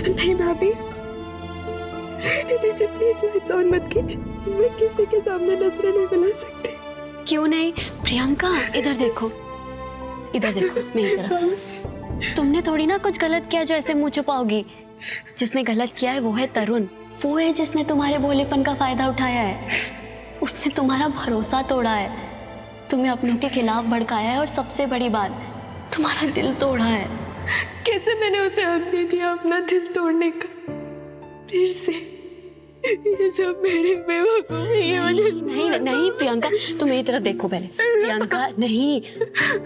नहीं भाभी, रहने दीजिए प्लीज, लाइट्स ऑन मत कीजिए। मैं किसी के सामने नजरें नहीं मिला सकती। क्यों नहीं? प्रियंका इधर देखो, इधर देखो मेरी तरफ। तुमने थोड़ी ना कुछ गलत किया जो ऐसे मुंह छुपाओगी। जिसने गलत किया है वो है तरुण। वो है जिसने तुम्हारे भोलेपन का फायदा उठाया है। उसने तुम्हारा भरोसा तोड़ा है, तुम्हें अपनों के खिलाफ भड़काया है और सबसे बड़ी बात, तुम्हारा दिल तोड़ा है। कैसे मैंने उसे हक दे दिया अपना दिल तोड़ने का? फिर से ये सब मेरी बेवकूफी की वजह से। नहीं नहीं प्रियंका, तुम मेरी तरफ देखो पहले। प्रियंका नहीं,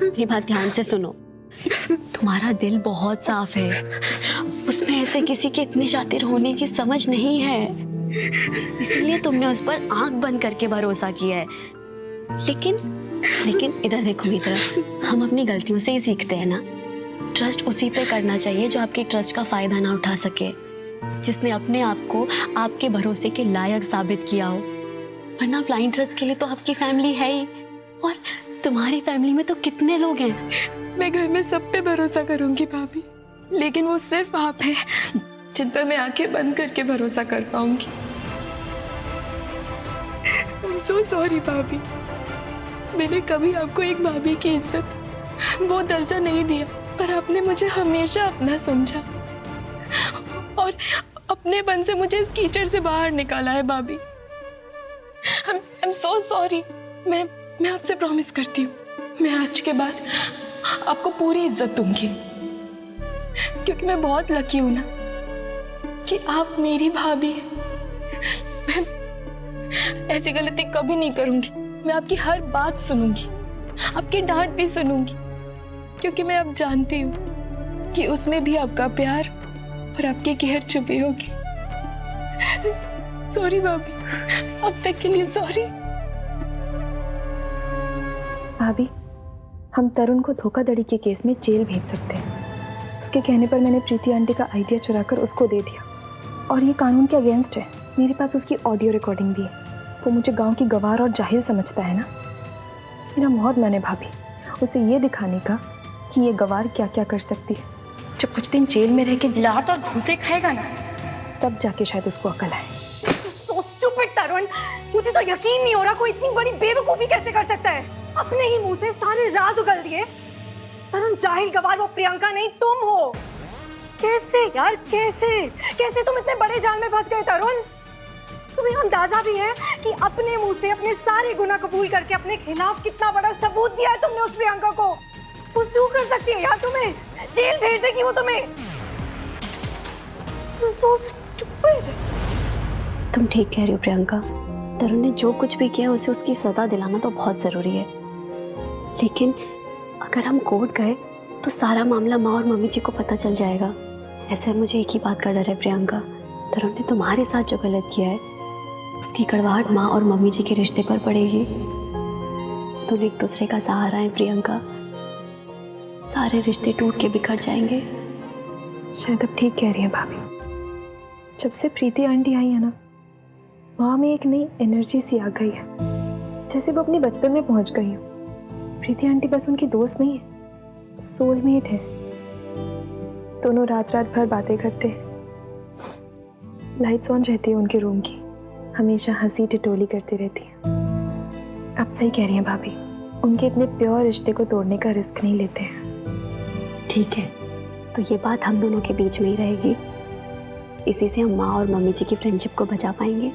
मेरी बात ध्यान से सुनो। तुम्हारा दिल बहुत साफ है, उसमें ऐसे किसी के इतने शातिर होने की समझ नहीं है, इसीलिए तुमने उस पर आंख बंद करके भरोसा किया है। लेकिन इधर देखो मेरी तरफ। हम अपनी गलतियों से ही सीखते हैं ना। ट्रस्ट उसी पे करना चाहिए जो आपके ट्रस्ट का फायदा ना उठा सके, जिसने अपने आप को आपके भरोसे के लायक साबित किया हो। वरना ब्लाइंड ट्रस्ट के लिए तो आपकी फैमिली है ही, और तुम्हारी फैमिली में तो कितने लोग हैं। मैं घर में सब पे भरोसा करूंगी भाभी, लेकिन वो सिर्फ आप हैं जिन पर मैं आंखें बंद करके भरोसा कर पाऊंगी। I'm so sorry भाभी, मैंने कभी आपको एक भाभी की इज्जत, वो दर्जा नहीं दिया, पर आपने मुझे हमेशा अपना समझा और अपने बन से मुझे इस कीचड़ से बाहर निकाला है भाभी। I'm so sorry। मैं आपसे प्रॉमिस करती हूँ, मैं आज के बाद आपको पूरी इज्जत दूंगी, क्योंकि मैं बहुत लकी हूं ना कि आप मेरी भाभी हैं। मैं ऐसी गलती कभी नहीं करूंगी। मैं आपकी हर बात सुनूंगी, आपकी डांट भी सुनूंगी, क्योंकि मैं अब जानती हूँ कि उसमें भी आपका प्यार और आपकी केयर छुपी होगी। सॉरी भाभी, अब तक के लिए सॉरी। भाभी, हम तरुण को धोखाधड़ी के केस में जेल भेज सकते हैं। उसके कहने पर मैंने प्रीति आंटी का आइडिया चुराकर उसको दे दिया, और ये कानून के अगेंस्ट है। मेरे पास उसकी ऑडियो रिकॉर्डिंग भी है। वो मुझे गांव की गवार और जाहिल समझता है ना। मेरा बहुत मन है भाभी, उसे ये दिखाने का कि ये गवार क्या क्या कर सकती है। जब कुछ दिन जेल में रह के लात और घूंसे खाएगा ना, तब जाके शायद उसको अकल आए। So stupid तरुण, मुझे तो यकीन नहीं हो रहा कोई इतनी बड़ी बेवकूफी कैसे कर सकता है। अपने ही मुंह से सारे राज उगल दिए। तरुण जाहिल गवार वो प्रियंका नहीं, तुम हो। कैसे यार, कैसे तुम इतने बड़े जाल में फंस गए तरुण? तुम्हें अंदाजा भी है कि अपने मुंह से अपने सारे गुनाह कबूल करके अपने खिलाफ कितना बड़ा सबूत दिया है तुमने उस प्रियंका को। वो जो कर सकती है यार, तुम्हें जेल भेज देगी वो तुम्हें। So stupid। तुम ठीक कह रही हो प्रियंका। तरुण ने जो कुछ भी किया उसे उसकी सजा दिलाना तो बहुत जरूरी है, लेकिन अगर हम कोर्ट गए तो सारा मामला माँ और मम्मी जी को पता चल जाएगा। ऐसे मुझे एक ही बात का डर है प्रियंका, तरुण ने तुम्हारे साथ जो गलत किया है उसकी कड़वाहट माँ और मम्मी जी के रिश्ते पर पड़ेगी। तुम एक दूसरे का सहारा है प्रियंका, सारे रिश्ते टूट के बिखर जाएंगे। शायद अब ठीक कह रही है भाभी। जब से प्रीति आंटी आई है ना, वहाँ में एक नई एनर्जी सी आ गई है, जैसे वो अपने बचपन में पहुँच गई हो। प्रीति आंटी बस उनकी दोस्त नहीं है, सोलमेट है। दोनों रात रात भर बातें करते हैं। लाइट्स ऑन रहती है उनके रूम की, हमेशा हंसी टिटोली करती रहती है। अब सही कह रही हैं भाभी, उनके इतने प्योर रिश्ते को तोड़ने का रिस्क नहीं लेते हैं। ठीक है, तो ये बात हम दोनों के बीच में ही रहेगी। इसी से हम माँ और मम्मी जी की फ्रेंडशिप को बचा पाएंगे।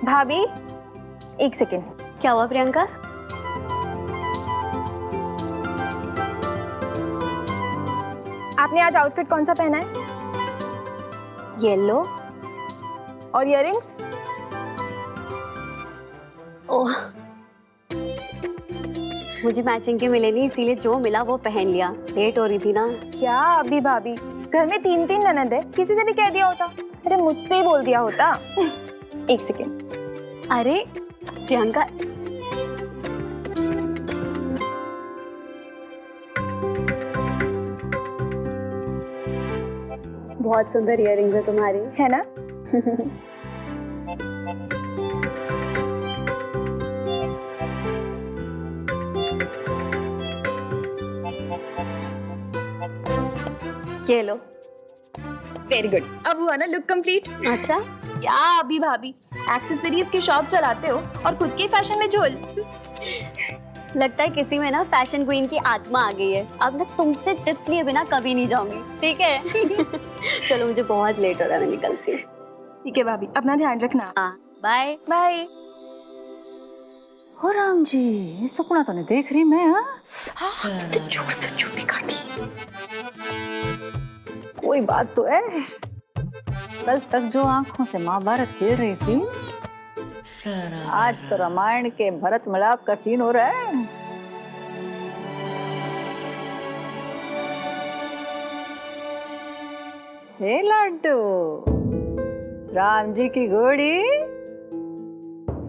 भाभी, एक सेकेंड। क्या हुआ प्रियंका? आपने आज आउटफिट कौन सा पहना है? येलो। और इयररिंग्स? ओह, मुझे मैचिंग के मिले नहीं, इसीलिए जो मिला वो पहन लिया। लेट हो रही थी ना। क्या अभी भाभी, घर में 3 ननद है, किसी से भी कह दिया होता। अरे मुझसे ही बोल दिया होता। एक सेकेंड। अरे प्रियंका, बहुत सुंदर इयररिंग्स है तुम्हारी, है ना? ये लो। वेरी गुड, अब हुआ ना लुक कंप्लीट। अच्छा, क्या अभी भाभी, एक्सेसरीज की शॉप चलाते हो और खुद के फैशन में झोल। लगता है किसी में ना फैशन क्वीन की आत्मा आ गई है। अब ना तुमसे टिप्स लिए बिना कभी नहीं जाऊंगी, ठीक है? चलो मुझे बहुत लेट हो रहा है, मैं निकलती हूँ। ठीक है भाभी, अपना ध्यान रखना। हाँ, बाय बाय। हो राम जी, ये सपना तो नहीं देख रही मैं। तो जोर से चुप्पी काटी। कोई बात तो है, कल तक जो आंखों से महाभारत खेल रही थी, आज तो रामायण के भरत मिलाप का सीन हो रहा है। हे लड्डू, राम जी की घोड़ी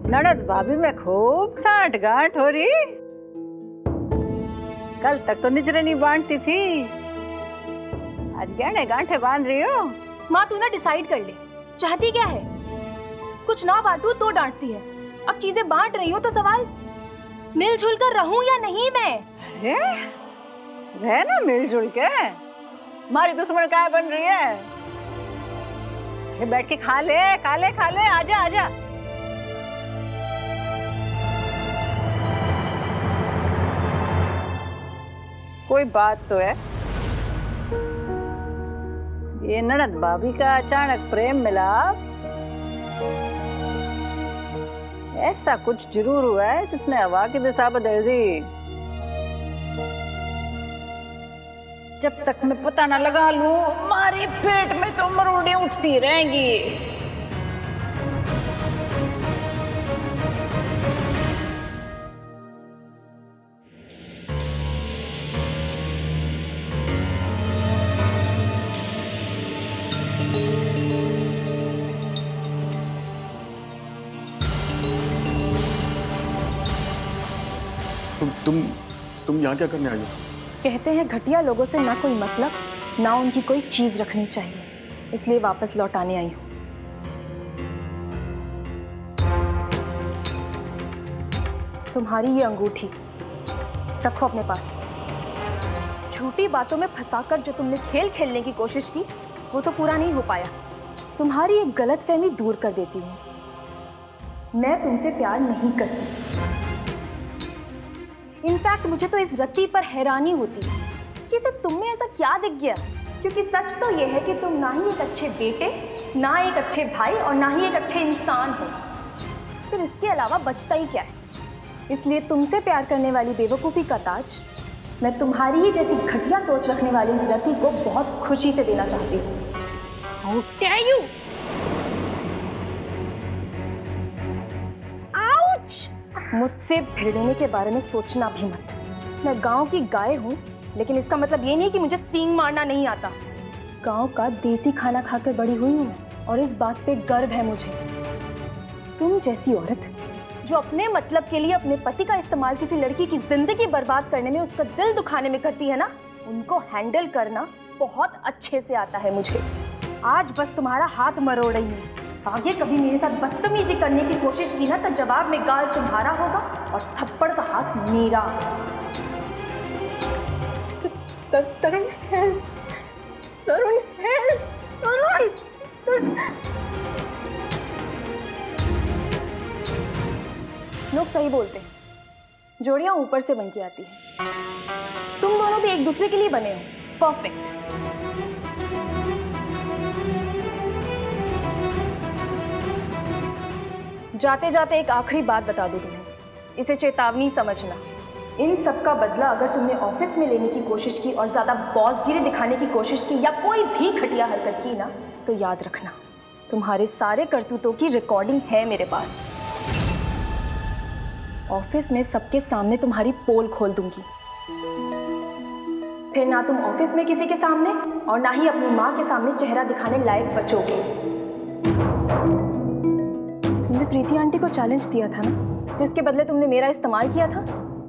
ननद भाभी में खूब साठ गांठ हो रही। कल तक तो निजरनी बांटती थी, आज गहने गांठे बांध रही हो। माँ तू ना डिसाइड कर ले, चाहती क्या है? कुछ ना बांटू तो डांटती है, अब चीजें बांट रही हो तो सवाल मिलजुल कर रहूं या नहीं मैं? अरे रह ना मिलजुल के, हमारी दुश्मन काय बन रही है? ये बैठ के खा ले आजा आजा। कोई बात तो है, ये ननद भाभी का अचानक प्रेम मिलाप ऐसा कुछ जरूर हुआ है जिसने हवा की दिशा बदल दी। जब तक मैं पता ना लगा लूं, हमारे पेट में तो मरोड़े उठती रहेंगी। तुम यहाँ क्या करने आई हो? कहते हैं घटिया लोगों से ना कोई मतलब, ना उनकी कोई चीज रखनी चाहिए, इसलिए वापस लौटाने आई हूँ। तुम्हारी ये अंगूठी रखो अपने पास। झूठी बातों में फंसाकर जो तुमने खेल खेलने की कोशिश की, वो तो पूरा नहीं हो पाया। तुम्हारी एक गलतफहमी दूर कर देती हूँ, मैं तुमसे प्यार नहीं करती। इनफैक्ट मुझे तो इस रत्ती पर हैरानी होती है कि इसे तुम में ऐसा क्या दिख गया, क्योंकि सच तो यह है कि तुम ना ही एक अच्छे बेटे, ना एक अच्छे भाई और ना ही एक अच्छे इंसान हो। फिर इसके अलावा बचता ही क्या है? इसलिए तुमसे प्यार करने वाली बेवकूफ़ी का ताज मैं तुम्हारी ही जैसी घटिया सोच रखने वाली इस रत्ती को बहुत खुशी से देना चाहती हूँ। How dare you! मुझसे भिड़ने के बारे में सोचना भी मत। मैं गांव की गाय हूँ, लेकिन इसका मतलब ये नहीं कि मुझे सींग मारना नहीं आता। गांव का देसी खाना खाकर बड़ी हुई हूँ और इस बात पे गर्व है मुझे। तुम जैसी औरत जो अपने मतलब के लिए अपने पति का इस्तेमाल किसी लड़की की जिंदगी बर्बाद करने में, उसका दिल दुखाने में करती है ना, उनको हैंडल करना बहुत अच्छे से आता है मुझे। आज बस तुम्हारा हाथ मरोड़ रही हूँ। आगे कभी मेरे साथ बदतमीजी करने की कोशिश की ना, तो जवाब में गाल तुम्हारा होगा और थप्पड़ का हाथ मेरा। तरुण है, तरुण है, तरुण। लोग सही बोलते हैं, जोड़ियां ऊपर से बन के आती हैं। तुम दोनों भी एक दूसरे के लिए बने हो, परफेक्ट। जाते जाते एक आखिरी बात बता दूं तुम्हें, इसे चेतावनी समझना। इन सब का बदला अगर तुमने ऑफिस में लेने की कोशिश की और ज्यादा बॉसगिरी दिखाने की कोशिश की या कोई भी घटिया हरकत की ना, तो याद रखना तुम्हारे सारे करतूतों की रिकॉर्डिंग है मेरे पास। ऑफिस में सबके सामने तुम्हारी पोल खोल दूंगी, फिर ना तुम ऑफिस में किसी के सामने और ना ही अपनी माँ के सामने चेहरा दिखाने लायक बचोगे। तुमने प्रीति आंटी को चैलेंज दिया था ना, जिसके बदले तुमने मेरा इस्तेमाल किया था,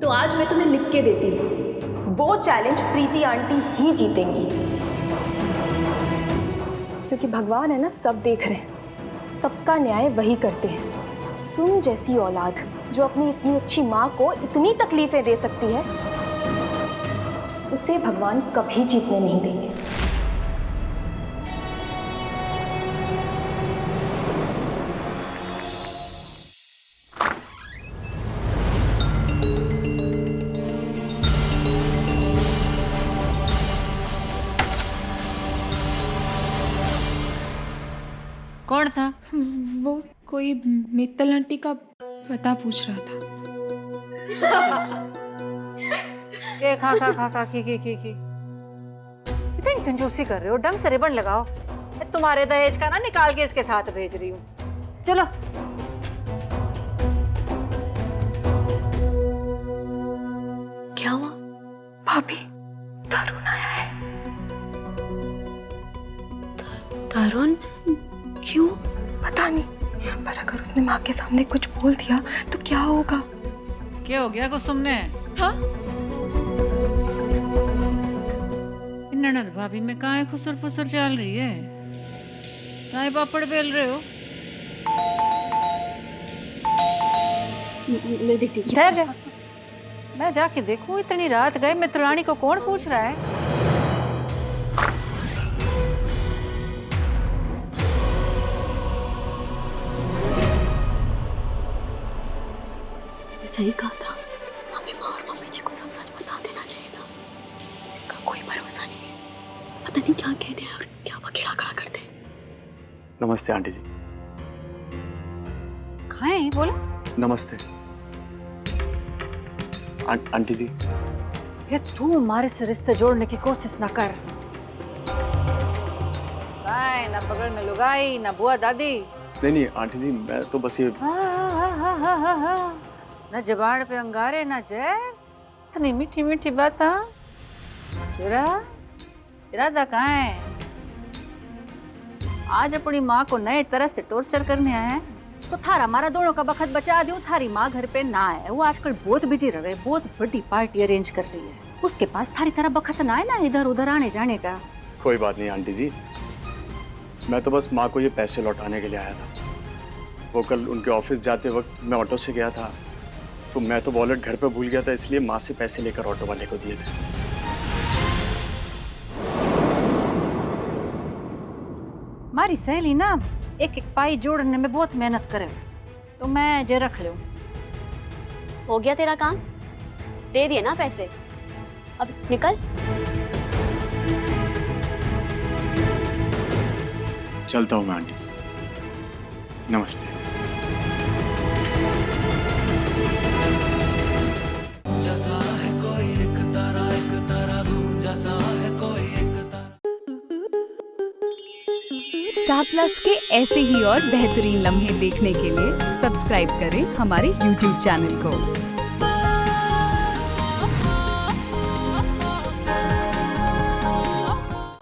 तो आज मैं तुम्हें लिख के देती हूँ, वो चैलेंज प्रीति आंटी ही जीतेंगी। क्योंकि भगवान है ना, सब देख रहे हैं, सबका न्याय वही करते हैं। तुम जैसी औलाद जो अपनी इतनी अच्छी माँ को इतनी तकलीफें दे सकती है, उसे भगवान कभी जीतने नहीं देंगे। कौन था? वो कोई मित्तल आंटी का पता पूछ रहा था। के खा खा खा खा की कितनी कंजूसी कर रहे हो, ढंग से रिबन लगाओ। तुम्हारे दहेज का ना निकाल के इसके साथ भेज रही हूँ। चलो क्या हुआ? भाभी, तरुण आया है। तरुण? क्यों? पता नहीं, पर अगर उसने माँ के सामने कुछ बोल दिया तो क्या होगा? क्या हो गया कुछ सुनने? हाँ? ननद भाभी में काहे खुसर फुसर चल रही है? काहे पापड़ बेल रहे हो? मैं देखती हूँ। ठहर जा, मैं जाके देखूं। इतनी रात गए, मित्ररानी को कौन पूछ रहा है? मैं सही कहा था, हमें माँ और मम्मी जी को सब सच बता देना चाहिए था। इसका कोई भरोसा नहीं है, पता नहीं क्या कहने हैं और क्या बखेड़ा खड़ा करते हैं। नमस्ते आंटी जी। कहाँ है बोलो? नमस्ते आंटी जी। ये तू हमारे से रिश्ते जोड़ने की कोशिश ना कर। ना बगल में लुगाई, ना बुआ दादी। नहीं आंटी जी, मैं तो बस ये ना जबान पे अंगारे ना जहर, इतनी मीठी मीठी बात। चुरा इरादा कहाँ है? आज अपनी माँ को नए तरह से टॉर्चर करने आया है तो थारा हमारा दोनों का बखत बचा दूं। थारी माँ घर पे ना है, वो आजकल बहुत बिजी रहे, बहुत बड़ी पार्टी अरेंज कर रही है। उसके पास थारी तरह बखत ना है ना इधर उधर आने जाने का। कोई बात नहीं आंटी जी, मैं तो बस माँ को ये पैसे लौटाने के लिए आया था। वो कल उनके ऑफिस जाते वक्त मैं ऑटो से गया था, तो मैं तो वॉलेट घर पे भूल गया था, इसलिए माँ से पैसे लेकर ऑटो वाले को दिए थे। हमारी सहेली ना एक एक पाई जोड़ने में बहुत मेहनत करे, तो मैं जे रख लूं। हो गया तेरा काम? दे दिए ना पैसे, अब निकल। चलता हूँ मैं आंटी जी, नमस्ते। स्टार प्लस के ऐसे ही और बेहतरीन लम्हे देखने के लिए सब्सक्राइब करें हमारे YouTube चैनल को।